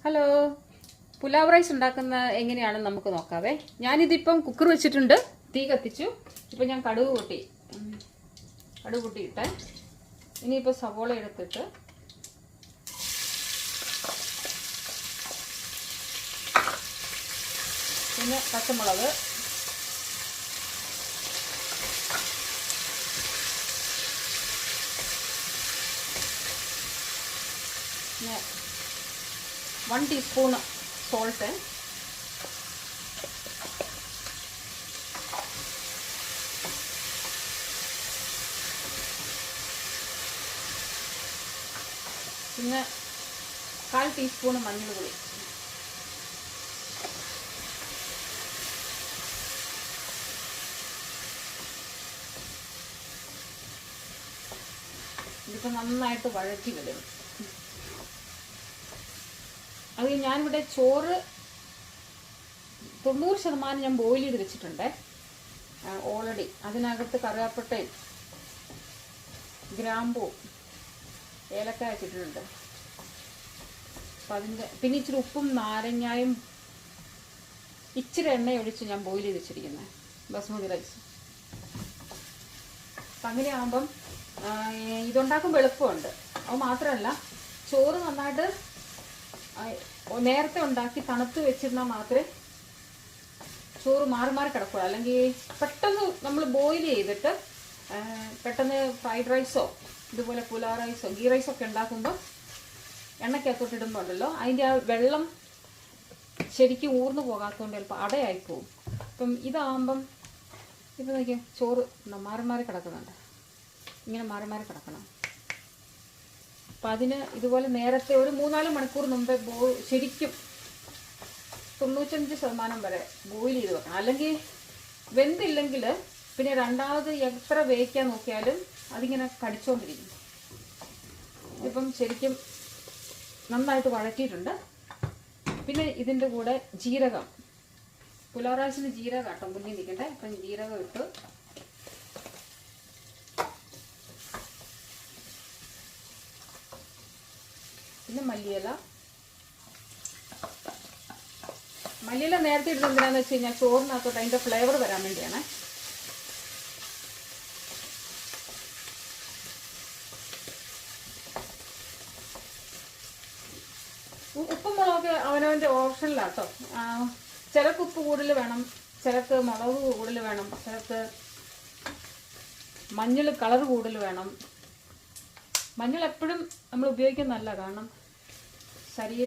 Hello, pulao rice ഉണ്ടാക്കുന്ന എങ്ങനെയാണെന്ന് നമുക്ക് നോക്കാവേ. ഞാനിതിപ്പം കുക്കർ വെച്ചിട്ടുണ്ട്, തീ കത്തിച്ചു. ഇപ്പം ഞാൻ കടുക് പൊട്ടിയിട്ടെ. ഇനിയിപ്പോൾ സവോള എടുത്തിട്ട് പിന്നെ പച്ചമുളക്, പിന്നെ 1 ടീസ്പൂൺ സോൾട്ട്, പിന്നെ 1/4 ടീസ്പൂൺ മഞ്ഞൾപ്പൊടി, ഇതിപ്പോൾ നന്നായിട്ട് വഴറ്റി വരും. അത് ഞാനിവിടെ ചോറ് 90% ഞാൻ ബോയിൽ ചെയ്ത് വെച്ചിട്ടുണ്ട് ഓൾറെഡി. അതിനകത്ത് കറുവാപ്പട്ടയും ഗ്രാമ്പൂ ഏലക്കായ വെച്ചിട്ടുണ്ട്. അപ്പം അതിൻ്റെ പിന്നെ ഇച്ചിരി ഉപ്പും നാരങ്ങായും ഇച്ചിരി എണ്ണ ഒഴിച്ച് ഞാൻ ബോയിൽ ചെയ്ത് വെച്ചിരിക്കുന്നത് ബസ്മതി റൈസ്. അപ്പം അങ്ങനെയാകുമ്പം ഇതുണ്ടാക്കുമ്പോൾ എളുപ്പമുണ്ട്. അത് മാത്രമല്ല, ചോറ് നന്നായിട്ട് നേരത്തെ ഉണ്ടാക്കി തണുത്ത് വെച്ചിരുന്നാൽ മാത്രമേ ചോറ് മാറി മാറി കിടക്കുള്ളൂ. അല്ലെങ്കിൽ പെട്ടെന്ന് നമ്മൾ ബോയിൽ ചെയ്തിട്ട് പെട്ടെന്ന് ഫ്രൈഡ് റൈസോ ഇതുപോലെ പുലാവ് റൈസോ ഗീ റൈസോ ഒക്കെ ഉണ്ടാക്കുമ്പോൾ എണ്ണയ്ക്കകത്തോട്ട് ഇടുമ്പോൾ ഉണ്ടല്ലോ, അതിൻ്റെ ആ വെള്ളം ശരിക്കും ഊർന്നു പോകാത്തതുകൊണ്ട് ചിലപ്പോൾ അടയായി പോവും. അപ്പം ഇതാകുമ്പം ഇപ്പം നോക്കിയാൽ ചോറ് മാറി മാറി കിടക്കുന്നുണ്ട്, ഇങ്ങനെ മാറി മാറി കിടക്കണം. അപ്പം അതിന് ഇതുപോലെ നേരത്തെ ഒരു 3-4 മണിക്കൂർ മുമ്പേ ശരിക്കും 95% വരെ ബോയിൽ ചെയ്ത് വെക്കണം. അല്ലെങ്കിൽ വെന്തില്ലെങ്കിൽ പിന്നെ രണ്ടാമത് എത്ര വേവിക്കാൻ നോക്കിയാലും അതിങ്ങനെ കടിച്ചുകൊണ്ടിരിക്കും. ഇപ്പം ശരിക്കും നന്നായിട്ട് വഴറ്റിയിട്ടുണ്ട്. പിന്നെ ഇതിൻ്റെ കൂടെ ജീരകം, പുലാവ് റൈസിന് ജീരകം കേട്ടോ മുന്നിൽ നിൽക്കട്ടെ. അപ്പം ജീരകം ഇട്ട് പിന്നെ മല്ലിയില നേരത്തെ ഇടുന്നത് എന്തിനാന്ന് വെച്ച് കഴിഞ്ഞാൽ ചോറിനകത്തോട്ട് അതിൻ്റെ ഫ്ലേവർ വരാൻ വേണ്ടിയാണ്. ഉപ്പും മുളകൊക്കെ അവനവൻ്റെ ഓപ്ഷനിലാട്ടോ. ചിലർക്ക് ഉപ്പ് കൂടുതൽ വേണം, ചിലർക്ക് മുളക് കൂടുതൽ വേണം, ചിലർക്ക് മഞ്ഞൾ കളർ കൂടുതൽ വേണം. മഞ്ഞൾ എപ്പോഴും നമ്മൾ ഉപയോഗിക്കുന്നതല്ല, കാരണം ശരീരം